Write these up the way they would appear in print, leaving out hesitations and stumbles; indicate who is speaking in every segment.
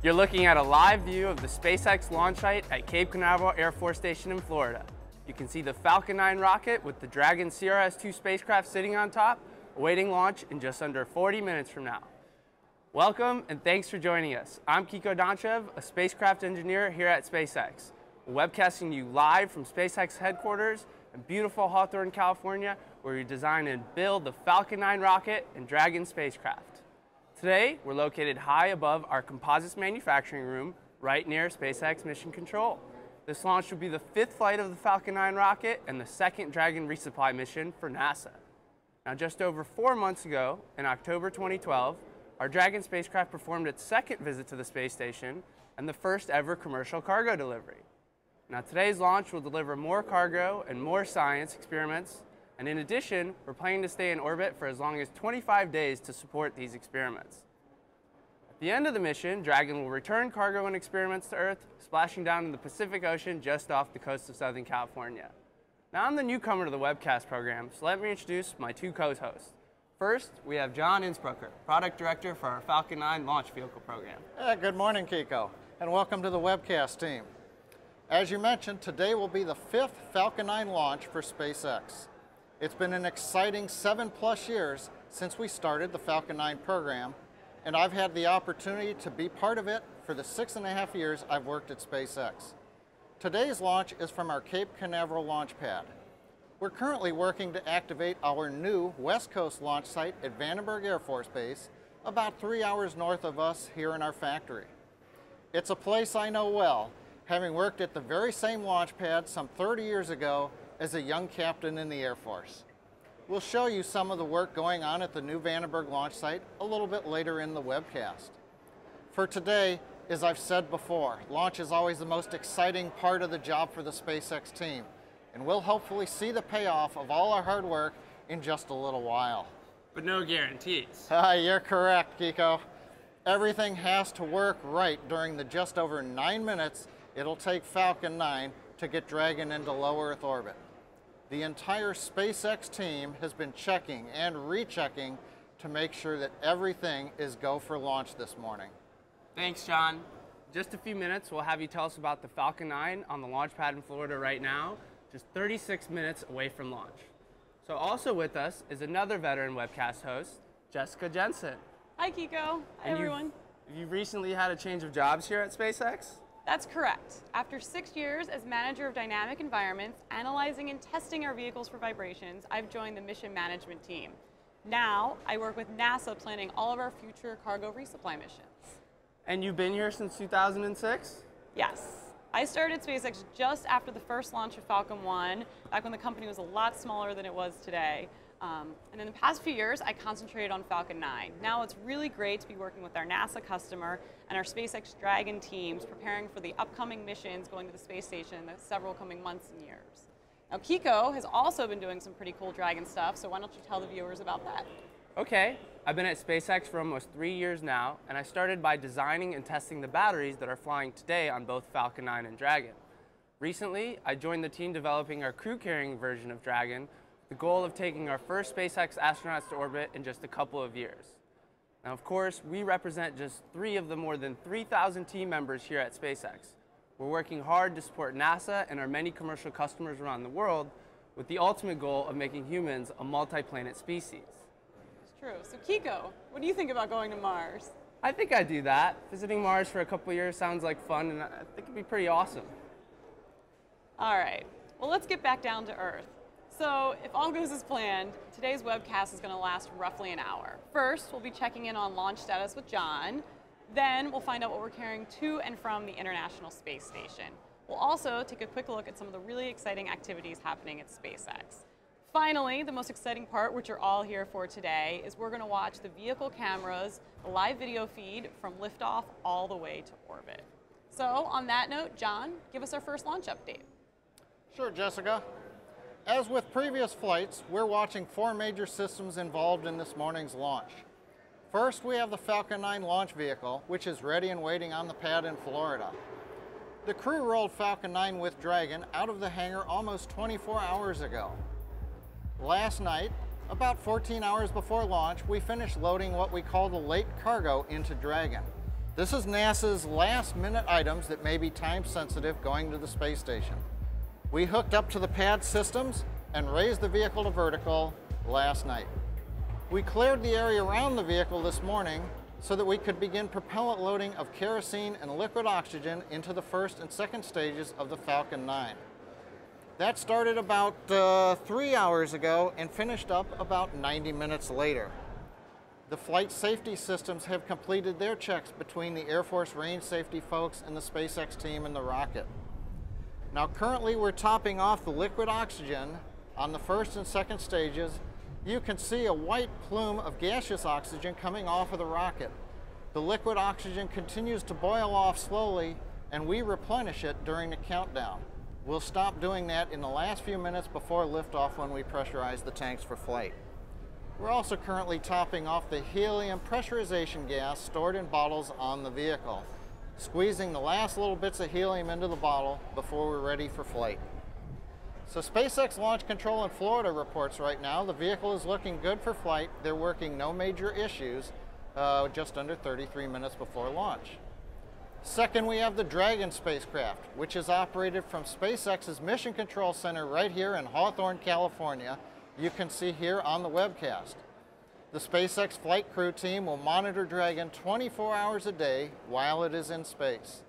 Speaker 1: You're looking at a live view of the SpaceX launch site at Cape Canaveral Air Force Station in Florida. You can see the Falcon 9 rocket with the Dragon CRS-2 spacecraft sitting on top, awaiting launch in just under 40 minutes from now. Welcome and thanks for joining us. I'm Kiko Donchev, a spacecraft engineer here at SpaceX. We're webcasting you live from SpaceX headquarters in beautiful Hawthorne, California, where we design and build the Falcon 9 rocket and Dragon spacecraft. Today, we're located high above our composites manufacturing room, right near SpaceX Mission Control. This launch will be the 5th flight of the Falcon 9 rocket and the 2nd Dragon resupply mission for NASA. Now, just over 4 months ago, in October 2012, our Dragon spacecraft performed its 2nd visit to the space station and the first ever commercial cargo delivery. Now, today's launch will deliver more cargo and more science experiments. And in addition, we're planning to stay in orbit for as long as 25 days to support these experiments. At the end of the mission, Dragon will return cargo and experiments to Earth, splashing down in the Pacific Ocean just off the coast of Southern California. Now, I'm the newcomer to the webcast program, so let me introduce my 2 co-hosts. First, we have John Innsbrucker, Product Director for our Falcon 9 Launch Vehicle program.
Speaker 2: Good morning, Kiko, and welcome to the webcast team. As you mentioned, today will be the 5th Falcon 9 launch for SpaceX. It's been an exciting 7+ years since we started the Falcon 9 program, and I've had the opportunity to be part of it for the 6.5 years I've worked at SpaceX. Today's launch is from our Cape Canaveral launch pad. We're currently working to activate our new West Coast launch site at Vandenberg Air Force Base, about 3 hours north of us here in our factory. It's a place I know well, having worked at the very same launch pad some 30 years ago as a young captain in the Air Force. We'll show you some of the work going on at the new Vandenberg launch site a little bit later in the webcast. For today, as I've said before, launch is always the most exciting part of the job for the SpaceX team, and we'll hopefully see the payoff of all our hard work in just a little while.
Speaker 1: But no guarantees.
Speaker 2: You're correct, Kiko. Everything has to work right during the just over 9 minutes it'll take Falcon 9 to get Dragon into low Earth orbit. The entire SpaceX team has been checking and rechecking to make sure that everything is go for launch this morning.
Speaker 1: Thanks, John. Just a few minutes, we'll have you tell us about the Falcon 9 on the launch pad in Florida right now, just 36 minutes away from launch. So also with us is another veteran webcast host, Jessica Jensen.
Speaker 3: Hi, Kiko. Hi, everyone.
Speaker 1: You've recently had a change of jobs here at SpaceX?
Speaker 3: That's correct. After 6 years as manager of dynamic environments, analyzing and testing our vehicles for vibrations, I've joined the mission management team. Now, I work with NASA planning all of our future cargo resupply missions.
Speaker 1: And you've been here since 2006?
Speaker 3: Yes. I started SpaceX just after the first launch of Falcon 1, back when the company was a lot smaller than it was today. And in the past few years, I concentrated on Falcon 9. Now it's really great to be working with our NASA customer and our SpaceX Dragon teams preparing for the upcoming missions going to the space station in the several coming months and years. Now Kiko has also been doing some pretty cool Dragon stuff, so why don't you tell the viewers about that?
Speaker 1: Okay, I've been at SpaceX for almost 3 years now, and I started by designing and testing the batteries that are flying today on both Falcon 9 and Dragon. Recently, I joined the team developing our crew-carrying version of Dragon, the goal of taking our first SpaceX astronauts to orbit in just a couple of years. Now, of course, we represent just 3 of the more than 3,000 team members here at SpaceX. We're working hard to support NASA and our many commercial customers around the world with the ultimate goal of making humans a multi-planet species.
Speaker 3: It's true. So Kiko, what do you think about going to Mars?
Speaker 1: I think I'd do that. Visiting Mars for a couple of years sounds like fun, and I think it'd be pretty awesome.
Speaker 3: All right, well, let's get back down to Earth. So, if all goes as planned, today's webcast is going to last roughly an hour. First, we'll be checking in on launch status with John. Then, we'll find out what we're carrying to and from the International Space Station. We'll also take a quick look at some of the really exciting activities happening at SpaceX. Finally, the most exciting part, which you're all here for today, is we're going to watch the vehicle cameras, the live video feed from liftoff all the way to orbit. So, on that note, John, give us our first launch update.
Speaker 2: Sure, Jessica. As with previous flights, we're watching 4 major systems involved in this morning's launch. First, we have the Falcon 9 launch vehicle, which is ready and waiting on the pad in Florida. The crew rolled Falcon 9 with Dragon out of the hangar almost 24 hours ago. Last night, about 14 hours before launch, we finished loading what we call the late cargo into Dragon. This is NASA's last-minute items that may be time-sensitive going to the space station. We hooked up to the pad systems and raised the vehicle to vertical last night. We cleared the area around the vehicle this morning so that we could begin propellant loading of kerosene and liquid oxygen into the first and second stages of the Falcon 9. That started about 3 hours ago and finished up about 90 minutes later. The flight safety systems have completed their checks between the Air Force range safety folks and the SpaceX team and the rocket. Now currently we're topping off the liquid oxygen on the first and second stages. You can see a white plume of gaseous oxygen coming off of the rocket. The liquid oxygen continues to boil off slowly, and we replenish it during the countdown. We'll stop doing that in the last few minutes before liftoff when we pressurize the tanks for flight. We're also currently topping off the helium pressurization gas stored in bottles on the vehicle, squeezing the last little bits of helium into the bottle before we're ready for flight. So SpaceX Launch Control in Florida reports right now the vehicle is looking good for flight. They're working no major issues just under 33 minutes before launch. Second, we have the Dragon spacecraft, which is operated from SpaceX's Mission Control Center right here in Hawthorne, California. You can see here on the webcast. The SpaceX flight crew team will monitor Dragon 24 hours a day while it is in space.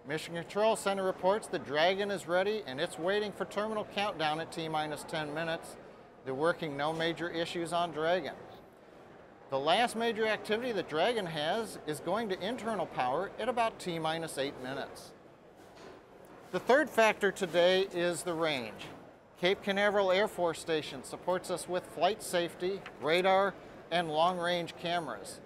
Speaker 2: Mission Control Center reports the Dragon is ready and it's waiting for terminal countdown at T-minus 10 minutes. They're working no major issues on Dragon. The last major activity that Dragon has is going to internal power at about T-minus 8 minutes. The third factor today is the range. Cape Canaveral Air Force Station supports us with flight safety, radar, and long-range cameras.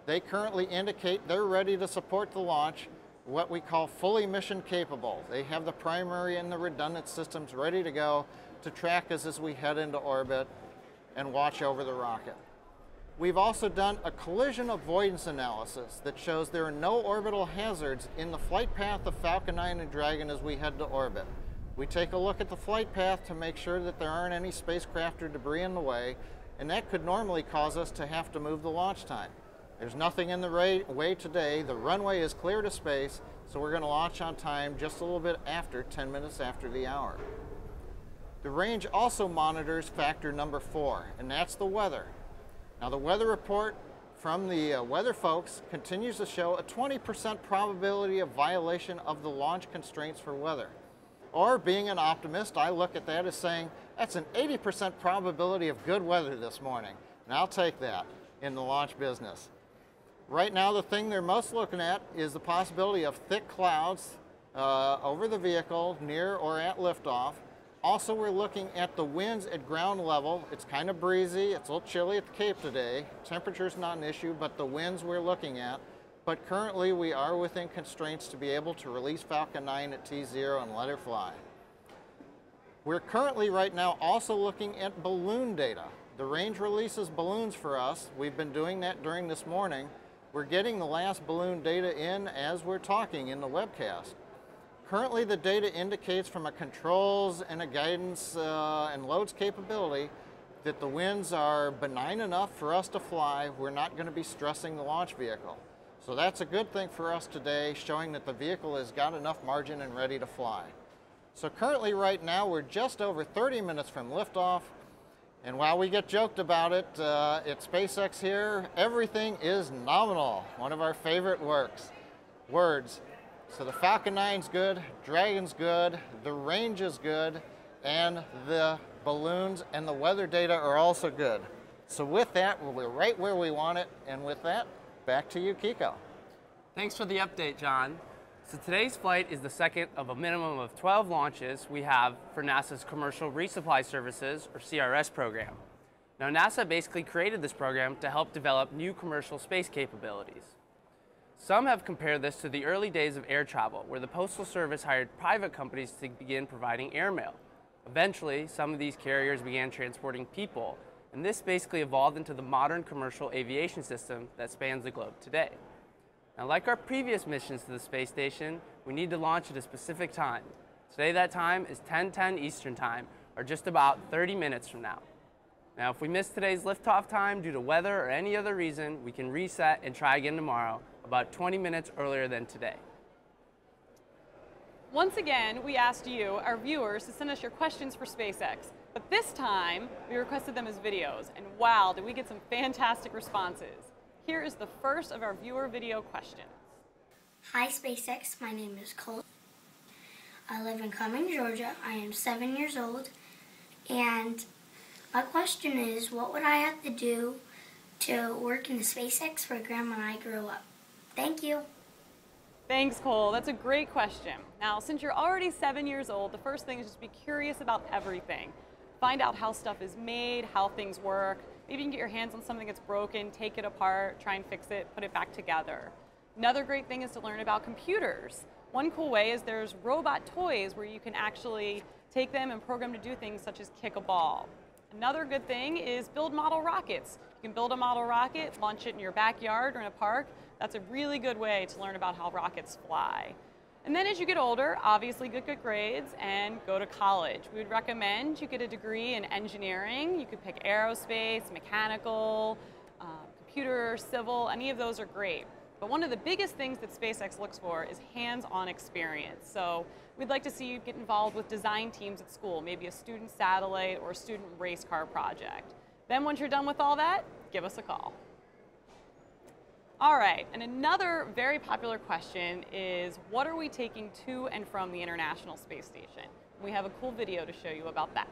Speaker 2: They currently indicate they're ready to support the launch, what we call fully mission capable. They have the primary and the redundant systems ready to go to track us as we head into orbit and watch over the rocket. We've also done a collision avoidance analysis that shows there are no orbital hazards in the flight path of Falcon 9 and Dragon as we head to orbit. We take a look at the flight path to make sure that there aren't any spacecraft or debris in the way, and that could normally cause us to have to move the launch time. There's nothing in the way today. The runway is clear to space, so we're going to launch on time just a little bit after 10 minutes after the hour. The range also monitors factor number 4, and that's the weather. Now the weather report from the weather folks continues to show a 20% probability of violation of the launch constraints for weather. Or being an optimist, I look at that as saying, that's an 80% probability of good weather this morning. And I'll take that in the launch business. Right now, the thing they're most looking at is the possibility of thick clouds over the vehicle near or at liftoff. Also, we're looking at the winds at ground level. It's kind of breezy. It's a little chilly at the Cape today. Temperature's not an issue, but the winds we're looking at. But currently, we are within constraints to be able to release Falcon 9 at T0 and let her fly. We're currently right now also looking at balloon data. The range releases balloons for us. We've been doing that during this morning. We're getting the last balloon data in as we're talking in the webcast. Currently, the data indicates from a controls and a guidance and loads capability that the winds are benign enough for us to fly. We're not going to be stressing the launch vehicle. So that's a good thing for us today, showing that the vehicle has got enough margin and ready to fly. So currently right now we're just over 30 minutes from liftoff, and while we get joked about it at SpaceX here, everything is nominal, one of our favorite words. So the Falcon 9's good, Dragon's good, the range is good, and the balloons and the weather data are also good. So with that, we're right where we want it, and with that, back to you, Kiko.
Speaker 1: Thanks for the update, John. So today's flight is the second of a minimum of 12 launches we have for NASA's Commercial Resupply Services, or CRS program. Now, NASA basically created this program to help develop new commercial space capabilities. Some have compared this to the early days of air travel, where the Postal Service hired private companies to begin providing airmail. Eventually, some of these carriers began transporting people, and this basically evolved into the modern commercial aviation system that spans the globe today. Now, like our previous missions to the space station, we need to launch at a specific time. Today that time is 10:10 Eastern Time, or just about 30 minutes from now. Now, if we miss today's liftoff time due to weather or any other reason, we can reset and try again tomorrow, about 20 minutes earlier than today.
Speaker 3: Once again, we asked you, our viewers, to send us your questions for SpaceX. But this time, we requested them as videos. And wow, did we get some fantastic responses. Here is the first of our viewer video questions.
Speaker 4: Hi SpaceX, my name is Cole. I live in Cumming, Georgia. I am 7 years old. And my question is, what would I have to do to work in the SpaceX program when I grow up? Thank you.
Speaker 3: Thanks, Cole. That's a great question. Now, since you're already 7 years old, the first thing is just be curious about everything. Find out how stuff is made, how things work. Maybe you can get your hands on something that's broken, take it apart, try and fix it, put it back together. Another great thing is to learn about computers. One cool way is there's robot toys where you can actually take them and program to do things such as kick a ball. Another good thing is build model rockets. You can build a model rocket, launch it in your backyard or in a park. That's a really good way to learn about how rockets fly. And then as you get older, obviously get good grades and go to college. We would recommend you get a degree in engineering. You could pick aerospace, mechanical, computer, civil, any of those are great. But one of the biggest things that SpaceX looks for is hands-on experience. So we'd like to see you get involved with design teams at school, maybe a student satellite or a student race car project. Then once you're done with all that, give us a call. All right, and another very popular question is, what are we taking to and from the International Space Station? We have a cool video to show you about that.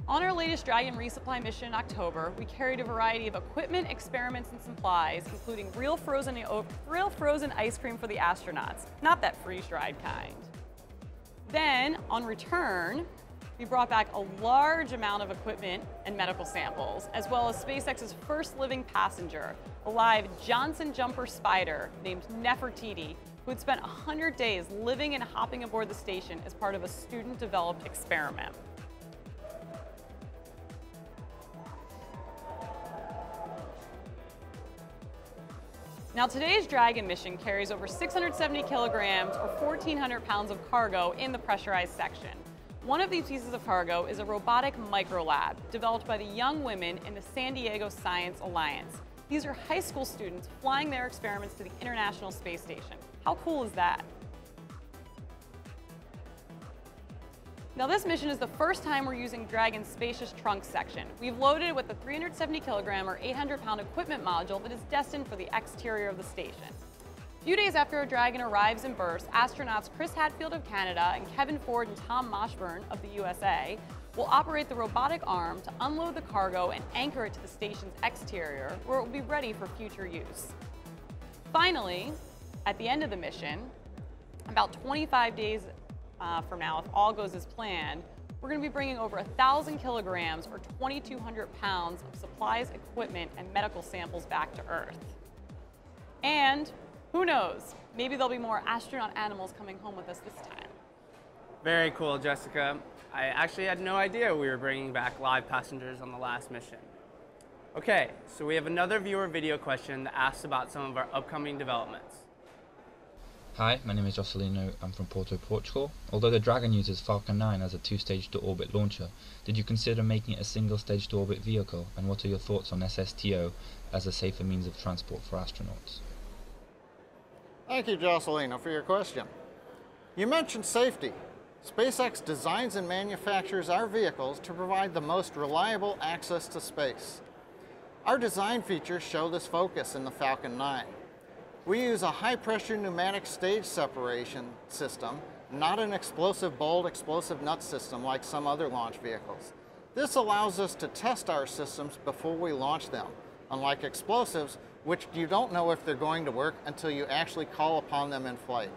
Speaker 3: On our latest Dragon resupply mission in October, we carried a variety of equipment, experiments, and supplies, including real frozen ice cream for the astronauts, not that freeze-dried kind. Then, on return, we brought back a large amount of equipment and medical samples, as well as SpaceX's first living passenger, a live Johnson jumper spider named Nefertiti, who had spent 100 days living and hopping aboard the station as part of a student-developed experiment. Now today's Dragon mission carries over 670 kilograms or 1,400 pounds of cargo in the pressurized section. One of these pieces of cargo is a robotic microlab developed by the young women in the San Diego Science Alliance. These are high school students flying their experiments to the International Space Station. How cool is that? Now this mission is the first time we're using Dragon's spacious trunk section. We've loaded it with the 370 kilogram or 800 pound equipment module that is destined for the exterior of the station. A few days after our Dragon arrives and berths, astronauts Chris Hadfield of Canada and Kevin Ford and Tom Moshburn of the USA will operate the robotic arm to unload the cargo and anchor it to the station's exterior, where it will be ready for future use. Finally, at the end of the mission, about 25 days from now, if all goes as planned, we're going to be bringing over 1,000 kilograms or 2,200 pounds of supplies, equipment, and medical samples back to Earth. And who knows, maybe there'll be more astronaut animals coming home with us this time.
Speaker 1: Very cool, Jessica. I actually had no idea we were bringing back live passengers on the last mission. Okay, so we have another viewer video question that asks about some of our upcoming developments.
Speaker 5: Hi, my name is Jocelino. I'm from Porto, Portugal. Although the Dragon uses Falcon 9 as a two-stage to-orbit launcher, did you consider making it a single-stage to-orbit vehicle? And what are your thoughts on SSTO as a safer means of transport for astronauts?
Speaker 2: Thank you, Jocelino, for your question. You mentioned safety. SpaceX designs and manufactures our vehicles to provide the most reliable access to space. Our design features show this focus in the Falcon 9. We use a high-pressure pneumatic stage separation system, not an explosive bolt, explosive nut system like some other launch vehicles. This allows us to test our systems before we launch them, unlike explosives, which you don't know if they're going to work until you actually call upon them in flight.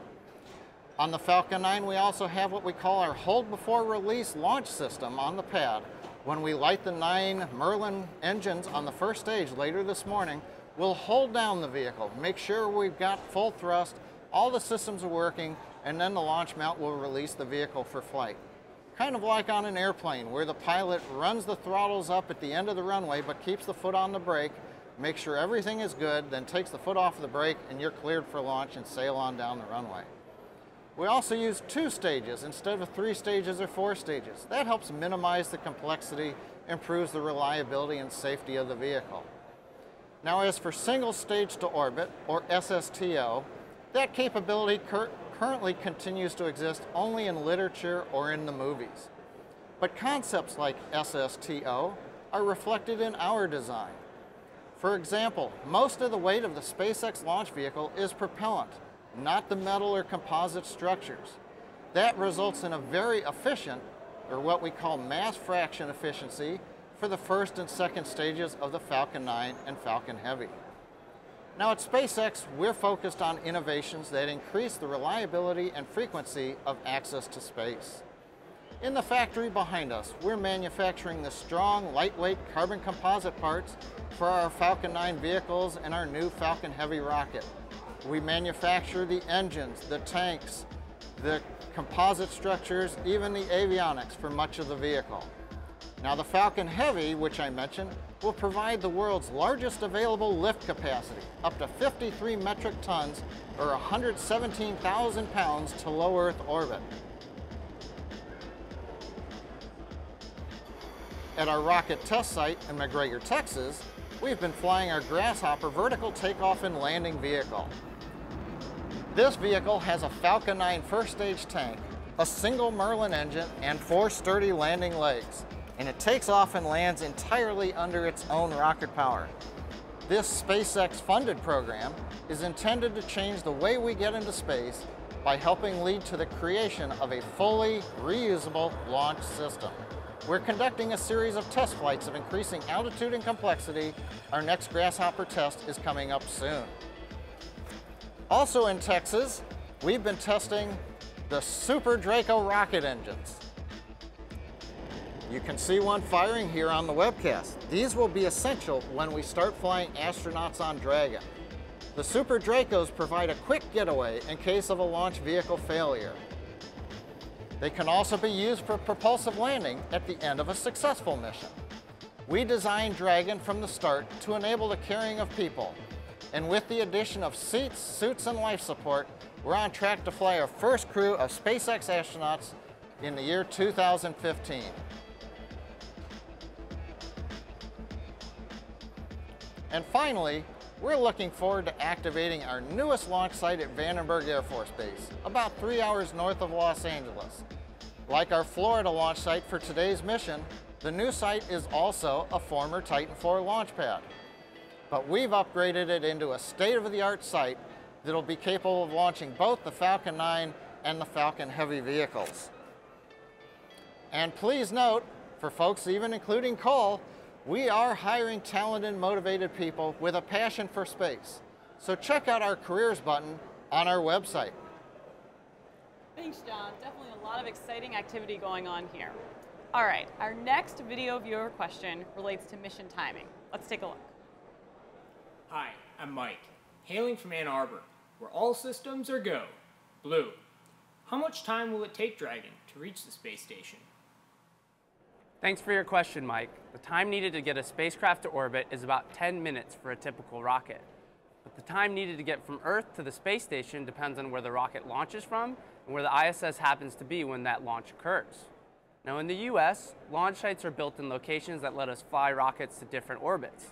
Speaker 2: On the Falcon 9, we also have what we call our hold before release launch system on the pad. When we light the 9 Merlin engines on the first stage later this morning, we'll hold down the vehicle, make sure we've got full thrust, all the systems are working, and then the launch mount will release the vehicle for flight. Kind of like on an airplane where the pilot runs the throttles up at the end of the runway but keeps the foot on the brake, make sure everything is good, then takes the foot off the brake and you're cleared for launch and sail on down the runway. We also use 2 stages instead of 3 stages or 4 stages. That helps minimize the complexity, improves the reliability and safety of the vehicle. Now, as for single stage to orbit, or SSTO, that capability currently continues to exist only in literature or in the movies. But concepts like SSTO are reflected in our design. For example, most of the weight of the SpaceX launch vehicle is propellant, not the metal or composite structures. That results in a very efficient, or what we call mass fraction efficiency, for the first and second stages of the Falcon 9 and Falcon Heavy. Now at SpaceX, we're focused on innovations that increase the reliability and frequency of access to space. In the factory behind us, we're manufacturing the strong, lightweight carbon composite parts for our Falcon 9 vehicles and our new Falcon Heavy rocket. We manufacture the engines, the tanks, the composite structures, even the avionics for much of the vehicle. Now the Falcon Heavy, which I mentioned, will provide the world's largest available lift capacity, up to 53 metric tons or 117,000 pounds to low Earth orbit. At our rocket test site in McGregor, Texas, we've been flying our Grasshopper vertical takeoff and landing vehicle. This vehicle has a Falcon 9 first stage tank, a single Merlin engine, and 4 sturdy landing legs. And it takes off and lands entirely under its own rocket power. This SpaceX funded program is intended to change the way we get into space by helping lead to the creation of a fully reusable launch system. We're conducting a series of test flights of increasing altitude and complexity. Our next Grasshopper test is coming up soon. Also in Texas, we've been testing the Super Draco rocket engines. You can see one firing here on the webcast. These will be essential when we start flying astronauts on Dragon. The Super Dracos provide a quick getaway in case of a launch vehicle failure. They can also be used for propulsive landing at the end of a successful mission. We designed Dragon from the start to enable the carrying of people. And with the addition of seats, suits, and life support, we're on track to fly our first crew of SpaceX astronauts in the year 2015. And finally, we're looking forward to activating our newest launch site at Vandenberg Air Force Base, about 3 hours north of Los Angeles. Like our Florida launch site for today's mission, the new site is also a former Titan IV launch pad. But we've upgraded it into a state-of-the-art site that'll be capable of launching both the Falcon 9 and the Falcon Heavy vehicles. And please note, for folks even including Cole, we are hiring talented and motivated people with a passion for space. So check out our careers button on our website.
Speaker 3: Thanks, John. Definitely a lot of exciting activity going on here. All right, our next video viewer question relates to mission timing. Let's take a look.
Speaker 6: Hi, I'm Mike, hailing from Ann Arbor, where all systems are go. Blue. How much time will it take Dragon to reach the space station?
Speaker 1: Thanks for your question, Mike. The time needed to get a spacecraft to orbit is about 10 minutes for a typical rocket. But the time needed to get from Earth to the space station depends on where the rocket launches from and where the ISS happens to be when that launch occurs. Now in the US, launch sites are built in locations that let us fly rockets to different orbits.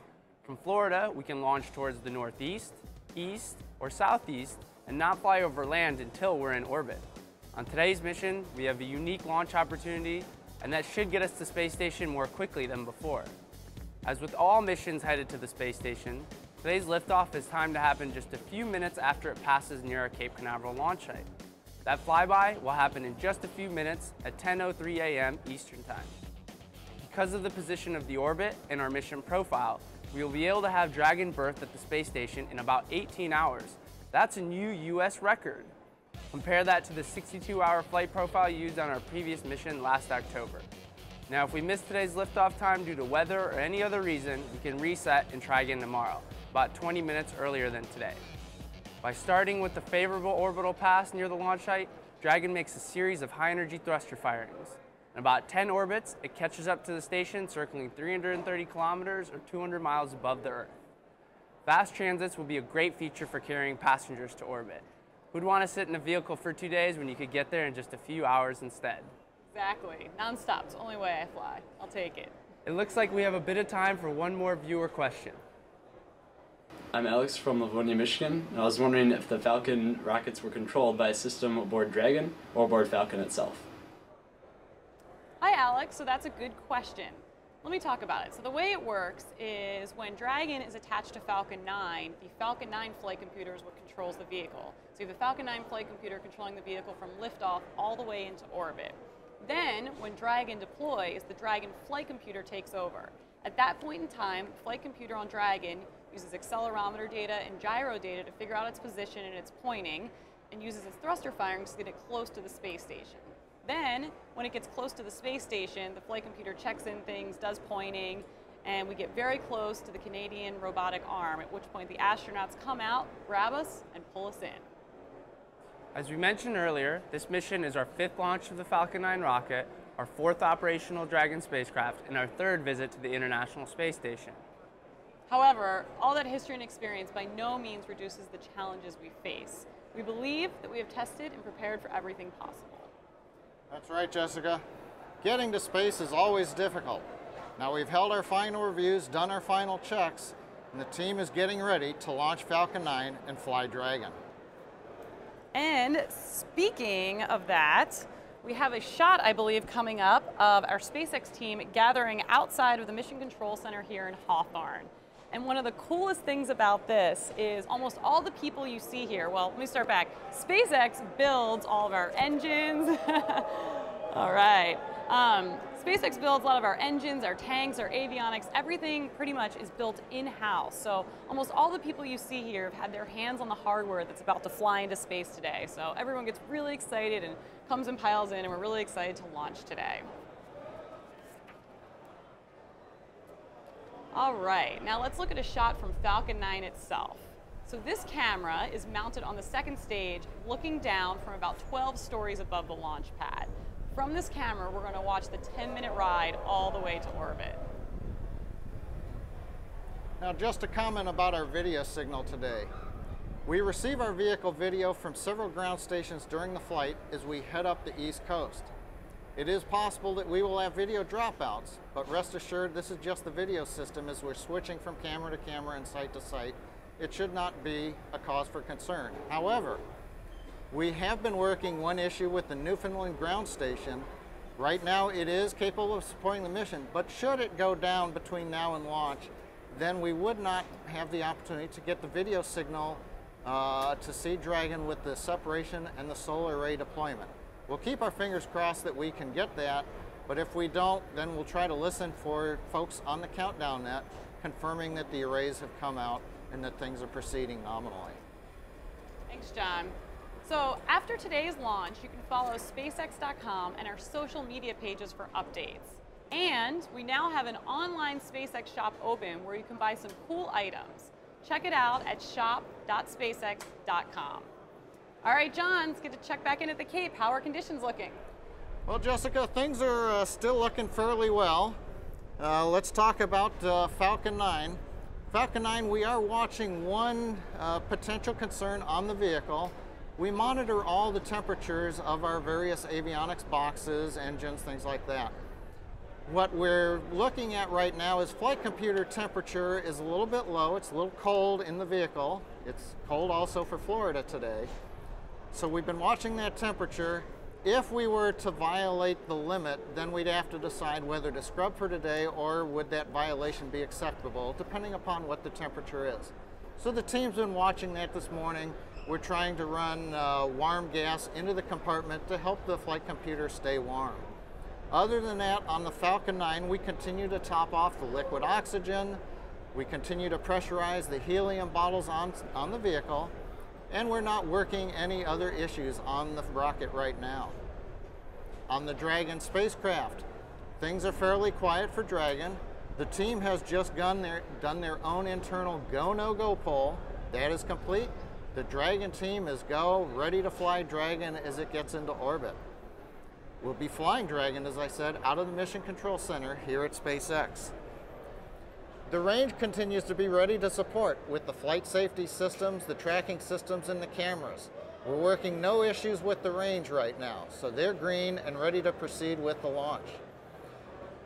Speaker 1: From Florida, we can launch towards the northeast, east, or southeast and not fly over land until we're in orbit. On today's mission, we have a unique launch opportunity, and that should get us to space station more quickly than before. As with all missions headed to the space station, today's liftoff is timed to happen just a few minutes after it passes near our Cape Canaveral launch site. That flyby will happen in just a few minutes at 10:03 a.m. Eastern Time. Because of the position of the orbit and our mission profile, we will be able to have Dragon berth at the space station in about 18 hours. That's a new US record. Compare that to the 62-hour flight profile used on our previous mission last October. Now, if we miss today's liftoff time due to weather or any other reason, we can reset and try again tomorrow, about 20 minutes earlier than today. By starting with the favorable orbital pass near the launch site, Dragon makes a series of high-energy thruster firings. In about 10 orbits, it catches up to the station, circling 330 kilometers or 200 miles above the Earth. Fast transits will be a great feature for carrying passengers to orbit. Who'd want to sit in a vehicle for 2 days when you could get there in just a few hours instead?
Speaker 3: Exactly. Non-stop. It's the only way I fly. I'll take it.
Speaker 1: It looks like we have a bit of time for one more viewer question.
Speaker 7: I'm Alex from Livonia, Michigan, and I was wondering if the Falcon rockets were controlled by a system aboard Dragon or aboard Falcon itself.
Speaker 3: Hi, Alex. So that's a good question. Let me talk about it. So the way it works is when Dragon is attached to Falcon 9, the Falcon 9 flight computer is what controls the vehicle. So you have the Falcon 9 flight computer controlling the vehicle from liftoff all the way into orbit. Then, when Dragon deploys, the Dragon flight computer takes over. At that point in time, the flight computer on Dragon uses accelerometer data and gyro data to figure out its position and its pointing, and uses its thruster firings to get it close to the space station. Then, when it gets close to the space station, the flight computer checks in things, does pointing, and we get very close to the Canadian robotic arm, at which point the astronauts come out, grab us, and pull us in.
Speaker 1: As we mentioned earlier, this mission is our 5th launch of the Falcon 9 rocket, our 4th operational Dragon spacecraft, and our 3rd visit to the International Space Station.
Speaker 3: However, all that history and experience by no means reduces the challenges we face. We believe that we have tested and prepared for everything possible.
Speaker 2: That's right, Jessica. Getting to space is always difficult. Now we've held our final reviews, done our final checks, and the team is getting ready to launch Falcon 9 and fly Dragon.
Speaker 3: And speaking of that, we have a shot, I believe, coming up of our SpaceX team gathering outside of the Mission Control Center here in Hawthorne. And one of the coolest things about this is almost all the people you see here, well, let me start back. SpaceX builds all of our engines. All right. SpaceX builds a lot of our engines, our tanks, our avionics, everything pretty much is built in-house. So almost all the people you see here have had their hands on the hardware that's about to fly into space today. So everyone gets really excited and comes and piles in, and we're really excited to launch today. All right, now let's look at a shot from Falcon 9 itself. So this camera is mounted on the 2nd stage, looking down from about 12 stories above the launch pad. From this camera, we're going to watch the 10-minute ride all the way to orbit.
Speaker 2: Now just a comment about our video signal today. We receive our vehicle video from several ground stations during the flight as we head up the East Coast. It is possible that we will have video dropouts, but rest assured this is just the video system as we're switching from camera to camera and site to site. It should not be a cause for concern. However, we have been working one issue with the Newfoundland ground station. Right now it is capable of supporting the mission, but should it go down between now and launch, then we would not have the opportunity to get the video signal to see Dragon with the separation and the solar array deployment. We'll keep our fingers crossed that we can get that, but if we don't, then we'll try to listen for folks on the countdown net confirming that the arrays have come out and that things are proceeding nominally.
Speaker 3: Thanks, John. So after today's launch, you can follow SpaceX.com and our social media pages for updates. And we now have an online SpaceX shop open where you can buy some cool items. Check it out at shop.spacex.com. All right, John, let's get to check back in at the Cape. How are conditions looking?
Speaker 2: Well, Jessica, things are still looking fairly well. Let's talk about Falcon 9. Falcon 9, we are watching one potential concern on the vehicle. We monitor all the temperatures of our various avionics boxes, engines, things like that. What we're looking at right now is flight computer temperature is a little bit low. It's a little cold in the vehicle. It's cold also for Florida today. So we've been watching that temperature. If we were to violate the limit, then we'd have to decide whether to scrub for today or would that violation be acceptable, depending upon what the temperature is. So the team's been watching that this morning. We're trying to run warm gas into the compartment to help the flight computer stay warm. Other than that, on the Falcon 9, we continue to top off the liquid oxygen. We continue to pressurize the helium bottles on the vehicle. And we're not working any other issues on the rocket right now. On the Dragon spacecraft, things are fairly quiet for Dragon. The team has just done their own internal go-no-go poll. That is complete. The Dragon team is go, ready to fly Dragon as it gets into orbit. We'll be flying Dragon, as I said, out of the Mission Control Center here at SpaceX. The range continues to be ready to support with the flight safety systems, the tracking systems, and the cameras. We're working no issues with the range right now, so they're green and ready to proceed with the launch.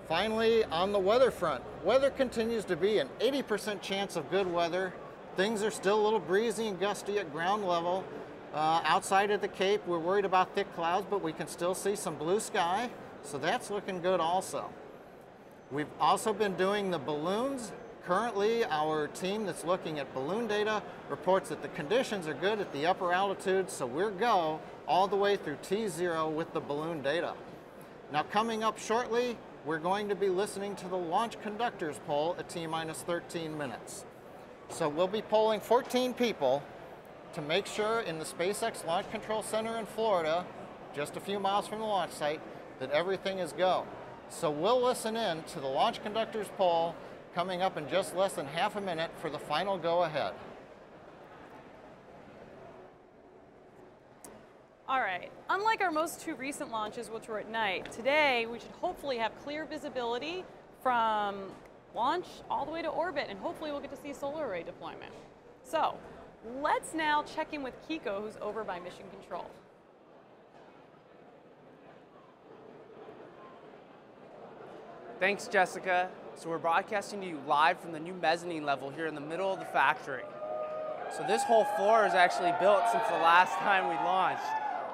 Speaker 2: Finally, on the weather front, weather continues to be an 80% chance of good weather. Things are still a little breezy and gusty at ground level. Outside of the Cape, we're worried about thick clouds, but we can still see some blue sky, so that's looking good also. We've also been doing the balloons. Currently, our team that's looking at balloon data reports that the conditions are good at the upper altitudes, so we're go all the way through T0 with the balloon data. Now, coming up shortly, we're going to be listening to the launch conductor's poll at T-minus 13 minutes. So we'll be polling 14 people to make sure in the SpaceX Launch Control Center in Florida, just a few miles from the launch site, that everything is go. So we'll listen in to the launch conductor's poll coming up in just less than half a minute for the final go-ahead.
Speaker 3: All right, unlike our most two recent launches, which were at night, today we should hopefully have clear visibility from launch all the way to orbit, and hopefully we'll get to see solar array deployment. So let's now check in with Kiko, who's over by Mission Control.
Speaker 1: Thanks, Jessica. So we're broadcasting to you live from the new mezzanine level here in the middle of the factory. So this whole floor is actually built since the last time we launched.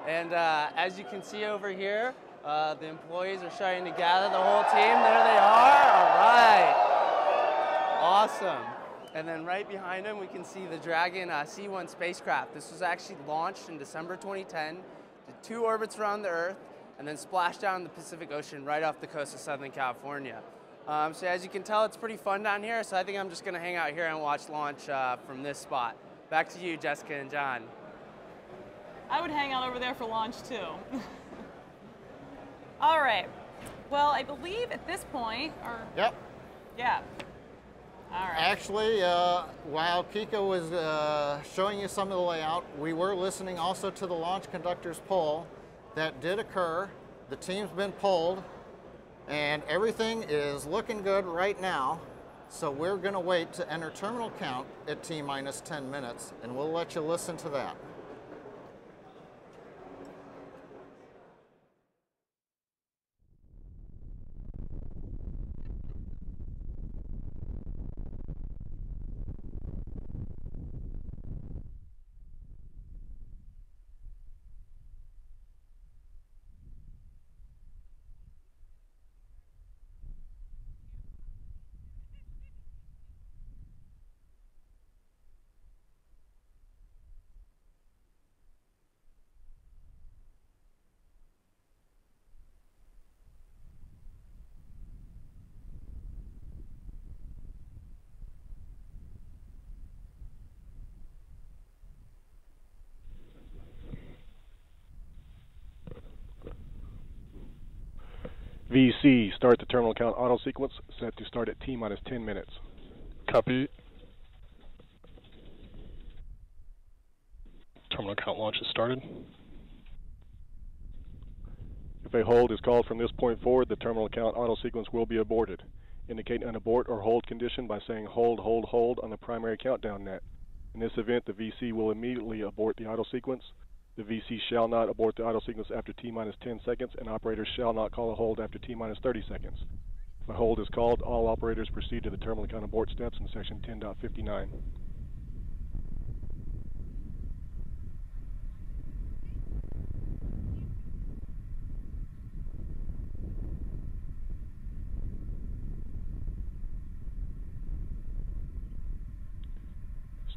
Speaker 1: And as you can see over here, the employees are starting to gather the whole team. There they are. All right. Awesome. And then right behind them, we can see the Dragon C1 spacecraft. This was actually launched in December 2010, did 2 orbits around the Earth, and then splashed down in the Pacific Ocean right off the coast of Southern California. So as you can tell, it's pretty fun down here, so I think I'm just going to hang out here and watch launch from this spot. Back to you, Jessica and John.
Speaker 3: I would hang out over there for launch too. All right. Well, I believe at this point,
Speaker 2: Yep.
Speaker 3: Yeah. All right.
Speaker 2: Actually, while Kiko was showing you some of the layout, we were listening also to the launch conductor's poll. That did occur. The team's been polled, and everything is looking good right now. So we're going to wait to enter terminal count at T-minus 10 minutes, and we'll let you listen to that.
Speaker 8: VC, start the terminal count auto sequence, set to start at T-minus 10 minutes.
Speaker 9: Copy. Terminal count launch has started.
Speaker 8: If a hold is called from this point forward, the terminal count auto sequence will be aborted. Indicate an abort or hold condition by saying hold, hold, hold on the primary countdown net. In this event, the VC will immediately abort the auto sequence. The VC shall not abort the auto sequence after T-minus 10 seconds, and operators shall not call a hold after T-minus 30 seconds. If a hold is called, all operators proceed to the terminal count abort steps in section 10.59.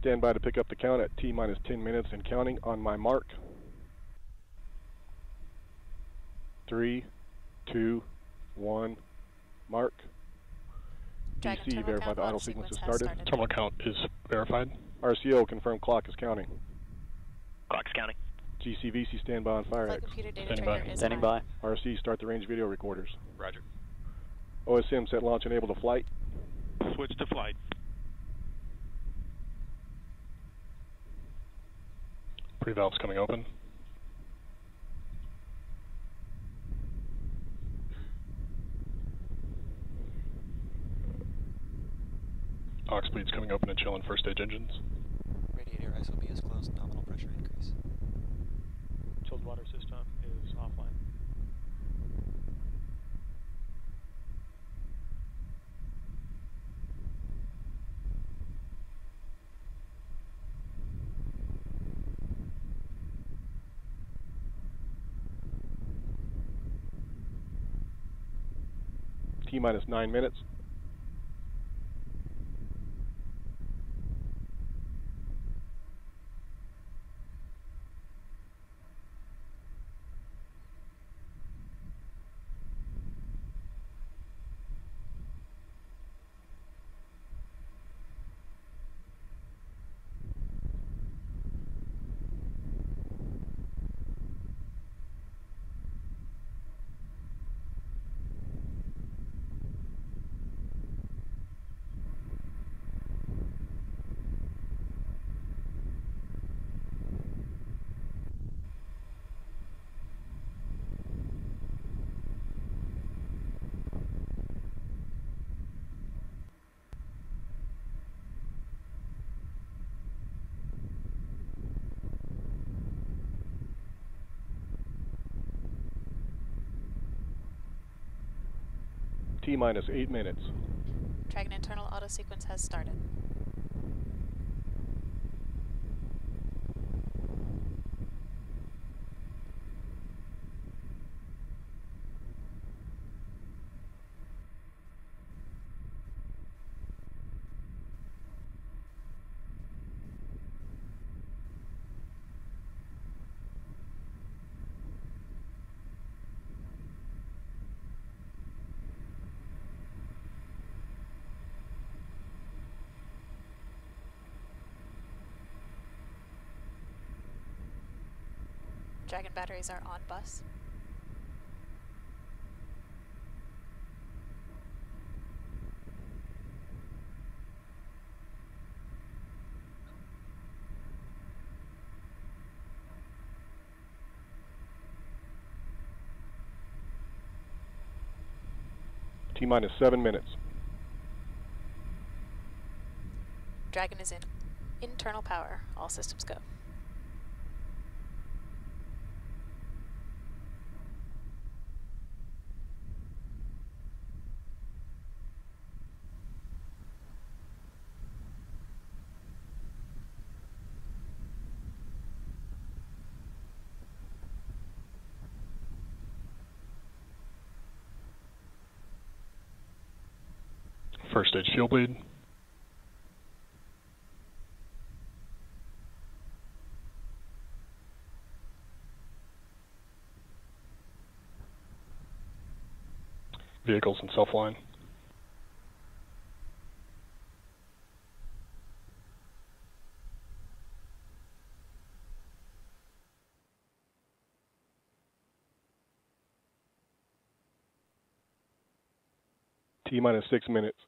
Speaker 8: Stand by to pick up the count at T-minus 10 minutes and counting on my mark. 3, 2, 1, mark. DC, verify the auto sequence is started.
Speaker 9: Terminal count is verified.
Speaker 8: RCO, confirm clock is counting.
Speaker 10: Clock's counting.
Speaker 8: GCVC, stand by on fire X.
Speaker 9: Standing by.
Speaker 10: Standing by.
Speaker 8: RC, start the range video recorders.
Speaker 10: Roger.
Speaker 8: OSM, set launch enable to flight.
Speaker 10: Switch to flight.
Speaker 9: Pre-valves coming open. Aux bleeds coming open and chilling first stage engines.
Speaker 11: Radiator ISOB is closed, nominal pressure increase.
Speaker 8: T minus 9 minutes. T minus 8 minutes.
Speaker 11: Dragon internal auto sequence has started. Dragon batteries are on bus.
Speaker 8: T minus 7 minutes.
Speaker 11: Dragon is in internal power. All systems go.
Speaker 9: First stage fuel bleed. Vehicles in self-line.
Speaker 8: T minus 6 minutes.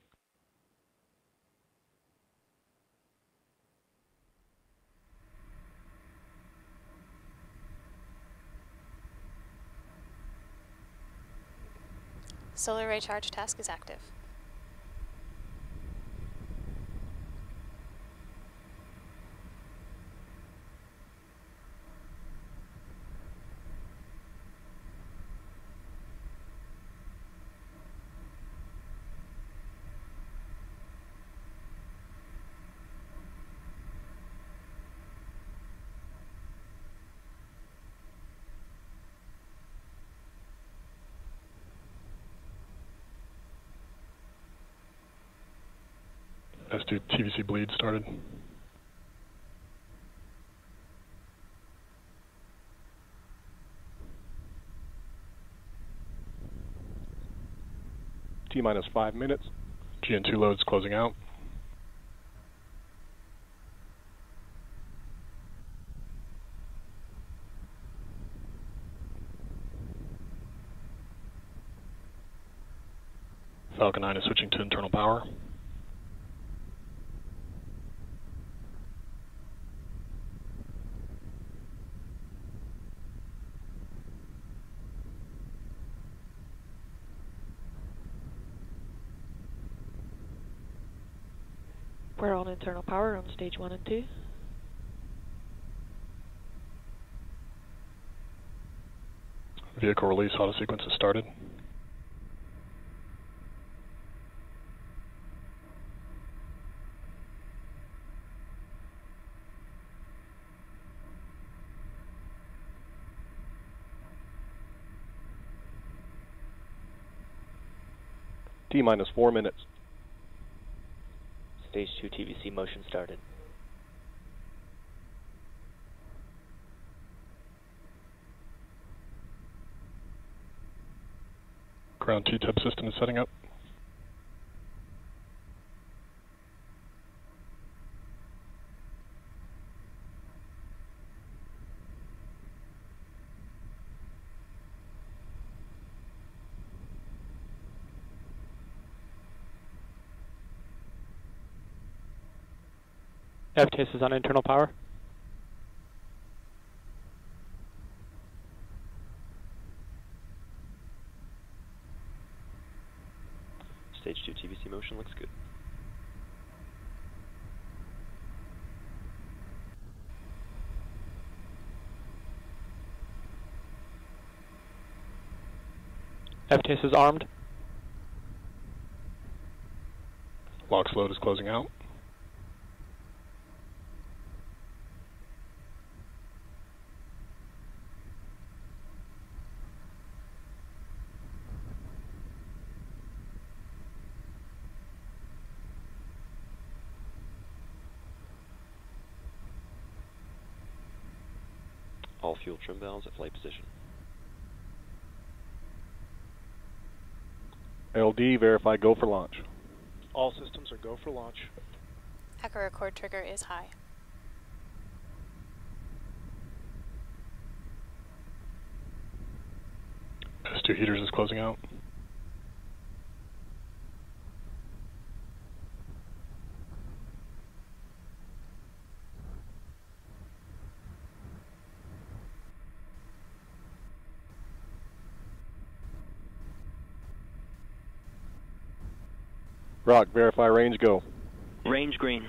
Speaker 11: Solar ray charge task is active.
Speaker 9: S2 TVC bleed started.
Speaker 8: T minus 5 minutes.
Speaker 9: GN2 loads closing out. Falcon 9 is switching to internal power.
Speaker 12: We're on internal power on stage 1 and 2.
Speaker 9: Vehicle release auto sequence has started.
Speaker 8: T-minus 4 minutes.
Speaker 10: Stage 2 TVC motion started.
Speaker 9: Ground T-tub system is setting up.
Speaker 10: FTS is on internal power.
Speaker 13: Stage 2 TVC motion looks good.
Speaker 10: FTS is armed.
Speaker 9: LOX load is closing out.
Speaker 13: All fuel trim valves at flight position.
Speaker 8: LD, verify go for launch.
Speaker 14: All systems are go for launch.
Speaker 11: Echo record trigger is high.
Speaker 9: S2 heaters is closing out.
Speaker 8: Rock, verify range go.
Speaker 10: Range green.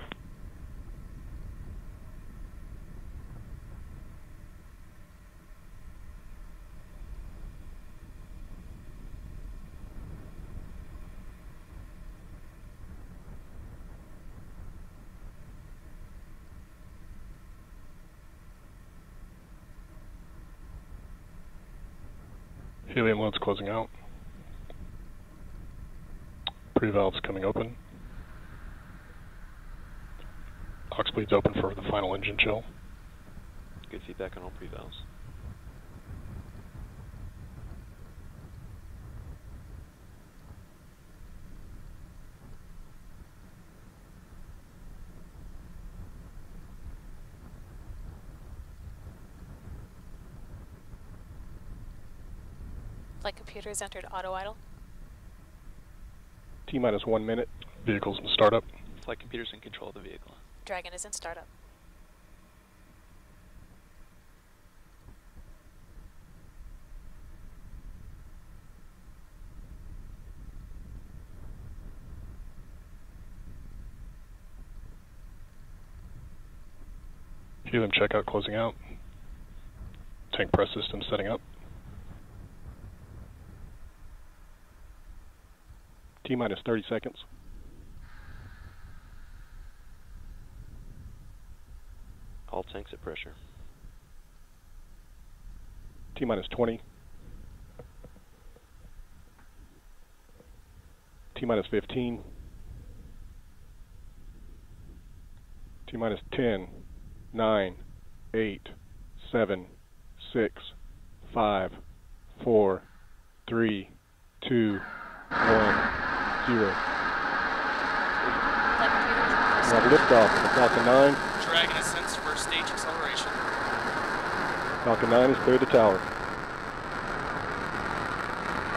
Speaker 9: Helium load's closing out. Pre-valves coming open. Aux bleeds open for the final engine chill.
Speaker 13: Good feedback on all pre-valves.
Speaker 11: Flight computers entered auto idle.
Speaker 8: T-minus 1 minute.
Speaker 9: Vehicles in startup.
Speaker 13: Flight computers in control of the vehicle.
Speaker 11: Dragon is in startup.
Speaker 9: Helium checkout closing out. Tank press system setting up.
Speaker 8: T-minus 30 seconds.
Speaker 13: All tanks at pressure.
Speaker 8: T-minus 20. T-minus 15. T-minus 10, 9, 8, 7, 6, 5, 4, 3, 2, 1. 0. We have liftoff of the Falcon 9.
Speaker 15: Dragon has sensed first stage acceleration.
Speaker 8: Falcon 9 has cleared the tower.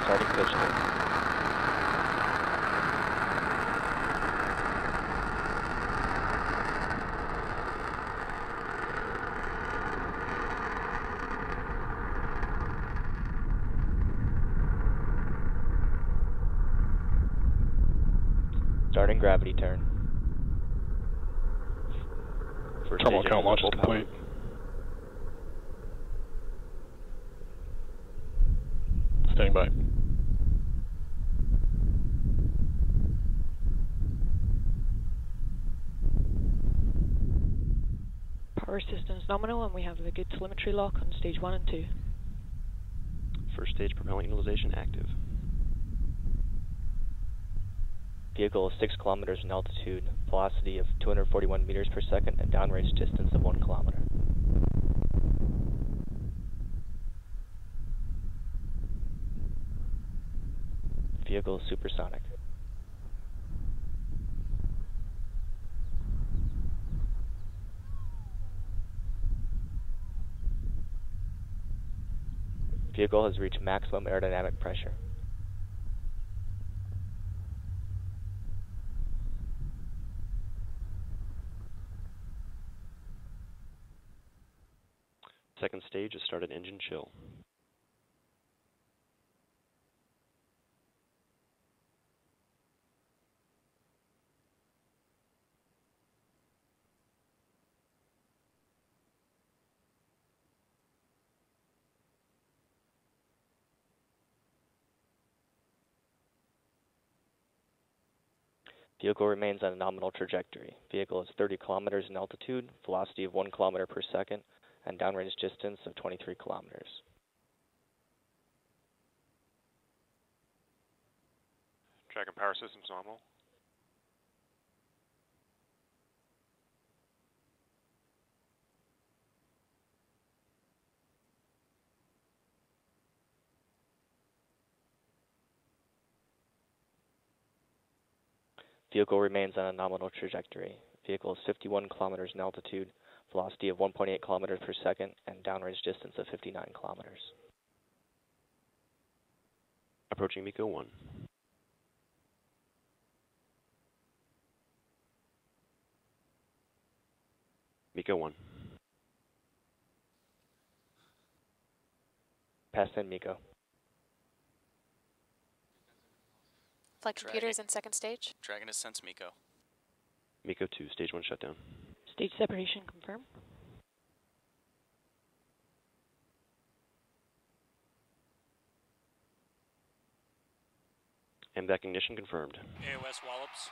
Speaker 13: Starting pitch.
Speaker 10: Starting gravity turn.
Speaker 13: First
Speaker 9: Terminal
Speaker 13: stage
Speaker 9: count launch is
Speaker 13: full power.
Speaker 9: complete. Standing by.
Speaker 12: Power systems nominal, and we have a good telemetry lock on stage 1 and 2.
Speaker 13: First stage propellant utilization active.
Speaker 10: Vehicle is 6 kilometers in altitude, velocity of 241 meters per second, and downrange distance of 1 kilometer. Vehicle is supersonic. Vehicle has reached maximum aerodynamic pressure.
Speaker 13: Second stage has started engine chill.
Speaker 10: Vehicle remains on a nominal trajectory. Vehicle is 30 kilometers in altitude, velocity of 1 kilometer per second, and downrange distance of 23 kilometers.
Speaker 14: Dragon power systems nominal.
Speaker 10: Vehicle remains on a nominal trajectory. Vehicle is 51 kilometers in altitude, velocity of 1.8 kilometers per second, and downrange distance of 59 kilometers.
Speaker 13: Approaching MECO 1. MECO 1.
Speaker 10: Pass in MECO.
Speaker 11: Flight computers in second stage.
Speaker 15: Dragon has sensed MECO.
Speaker 13: MECO 2, stage 1 shutdown.
Speaker 12: Stage separation confirmed.
Speaker 13: MVAC ignition confirmed.
Speaker 15: AOS wallops.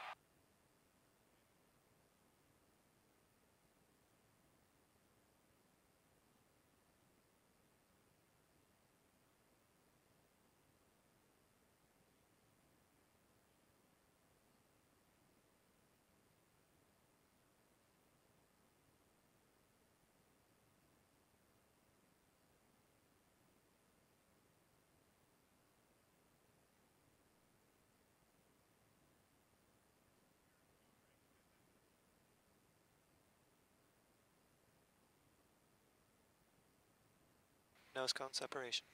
Speaker 16: Nose cone separation.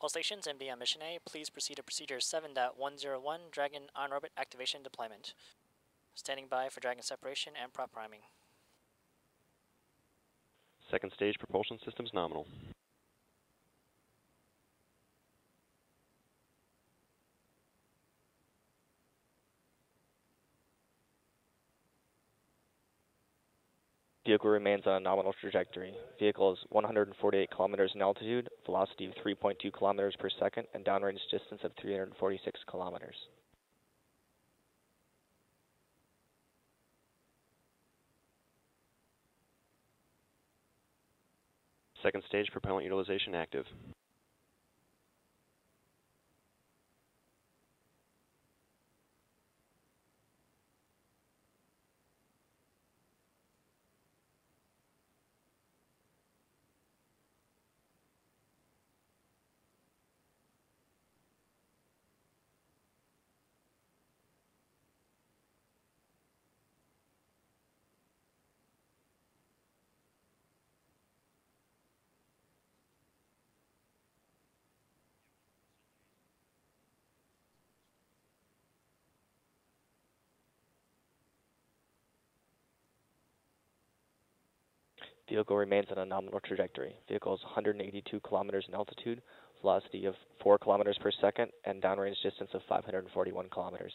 Speaker 17: All stations MD on mission A, please proceed to procedure 7.101, Dragon on-orbit activation deployment. Standing by for Dragon separation and prop priming.
Speaker 13: Second stage propulsion systems nominal.
Speaker 10: Vehicle remains on a nominal trajectory. Vehicle is 148 kilometers in altitude, velocity of 3.2 kilometers per second, and downrange distance of 346 kilometers.
Speaker 13: Second stage propellant utilization active.
Speaker 10: Vehicle remains on a nominal trajectory. Vehicle is 182 kilometers in altitude, velocity of 4 kilometers per second, and downrange distance of 541 kilometers.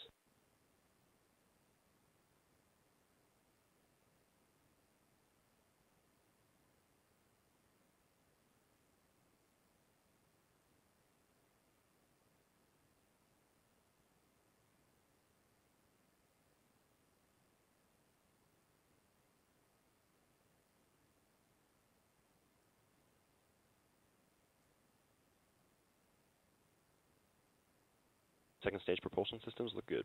Speaker 13: Second stage propulsion systems look good.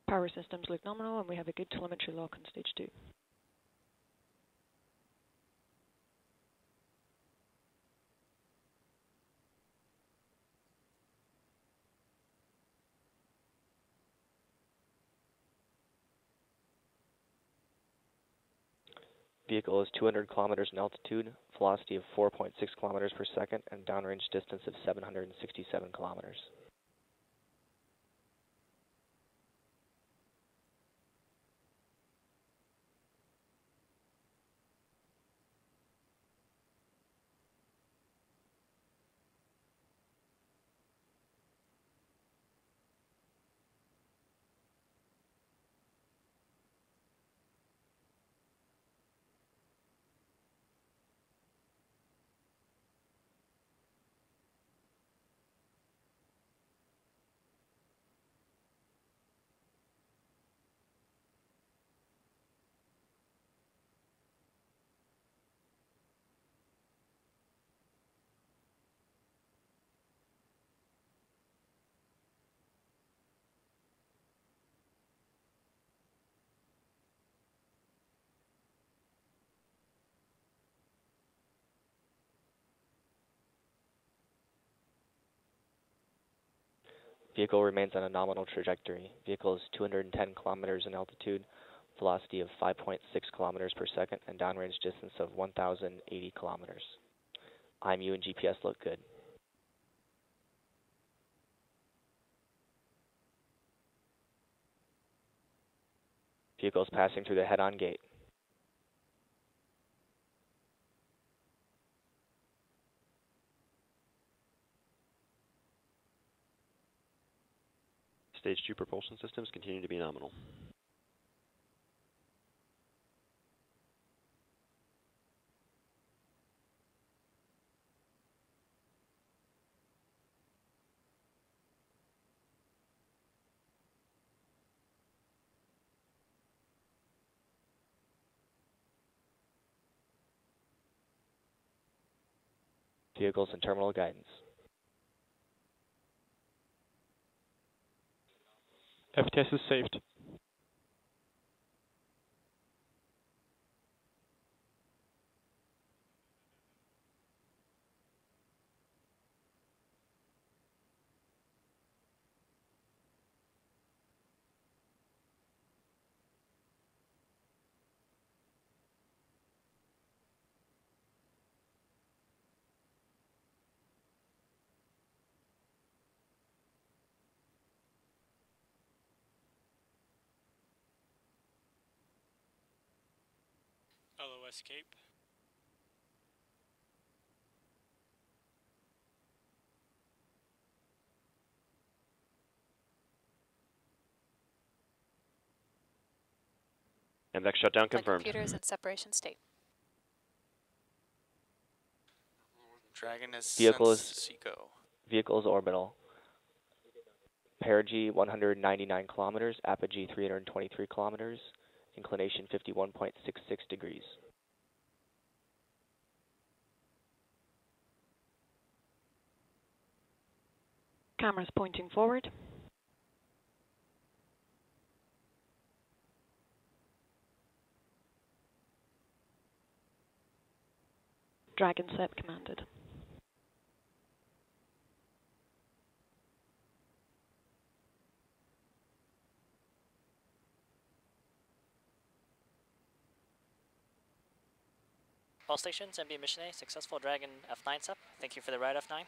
Speaker 12: Power systems look nominal, and we have a good telemetry lock on stage 2.
Speaker 10: Vehicle is 200 kilometers in altitude, velocity of 4.6 kilometers per second, and downrange distance of 767 kilometers. Vehicle remains on a nominal trajectory. Vehicle is 210 kilometers in altitude, velocity of 5.6 kilometers per second, and downrange distance of 1,080 kilometers. IMU and GPS look good. Vehicle is passing through the head-on gate.
Speaker 13: Stage 2 propulsion systems continue to be nominal.
Speaker 10: Vehicles and terminal guidance.
Speaker 16: FTS is saved.
Speaker 15: LOS Cape.
Speaker 13: MVAC shutdown
Speaker 11: Flight
Speaker 13: confirmed.
Speaker 11: computer is in separation state.
Speaker 15: Dragon is
Speaker 10: Vehicle is
Speaker 15: sensed SECO.
Speaker 10: Vehicle is orbital. Perigee 199 kilometers, apogee 323 kilometers, inclination 51.66 degrees.
Speaker 12: Cameras pointing forward. Dragon set commanded.
Speaker 17: All stations, MB Mission A, successful Dragon F9 SEP. Thank you for the ride, F9.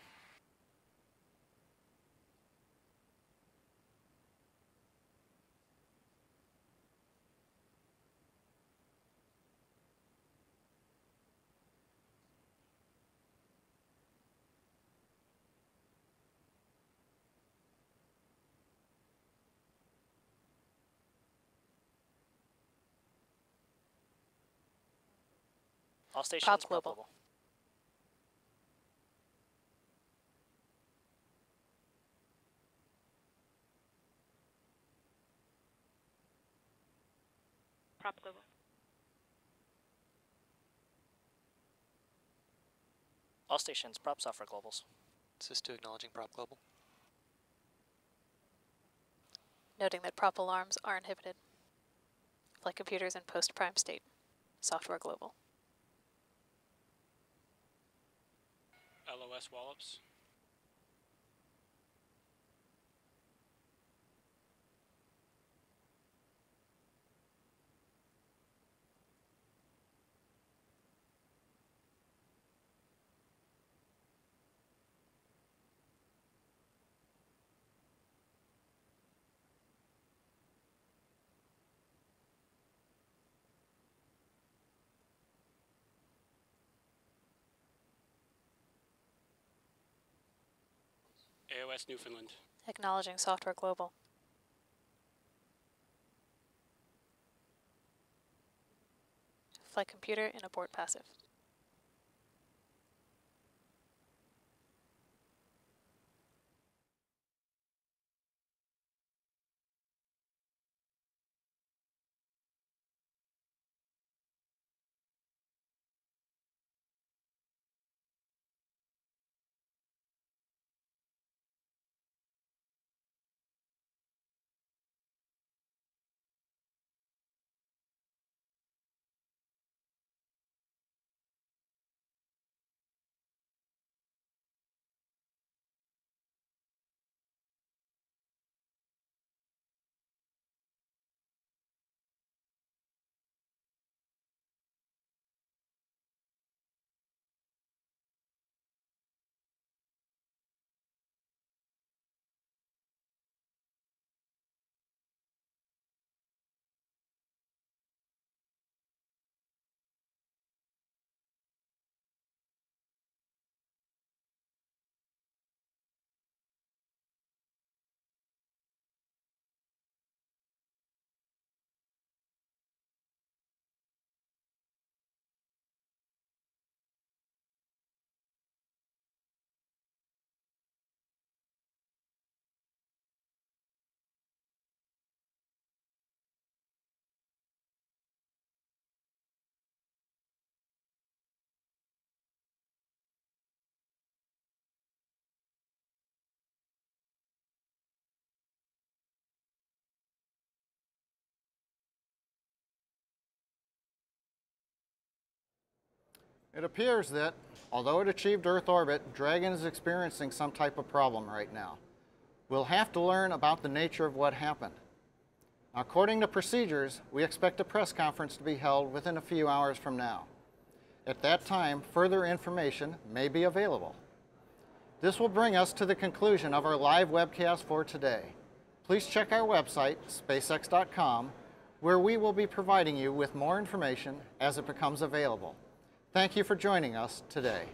Speaker 17: All stations,
Speaker 11: Prop global.
Speaker 12: Prop global.
Speaker 17: All stations, prop software globals.
Speaker 15: Sys2 acknowledging prop global.
Speaker 11: Noting that prop alarms are inhibited. Flight computers in post-prime state. Software global.
Speaker 14: LOS Wallops. AOS Newfoundland.
Speaker 11: Acknowledging software global. Flight computer in abort passive.
Speaker 2: It appears that, although it achieved Earth orbit, Dragon is experiencing some type of problem right now. We'll have to learn about the nature of what happened. According to procedures, we expect a press conference to be held within a few hours from now. At that time, further information may be available. This will bring us to the conclusion of our live webcast for today. Please check our website, spacex.com, where we will be providing you with more information as it becomes available. Thank you for joining us today.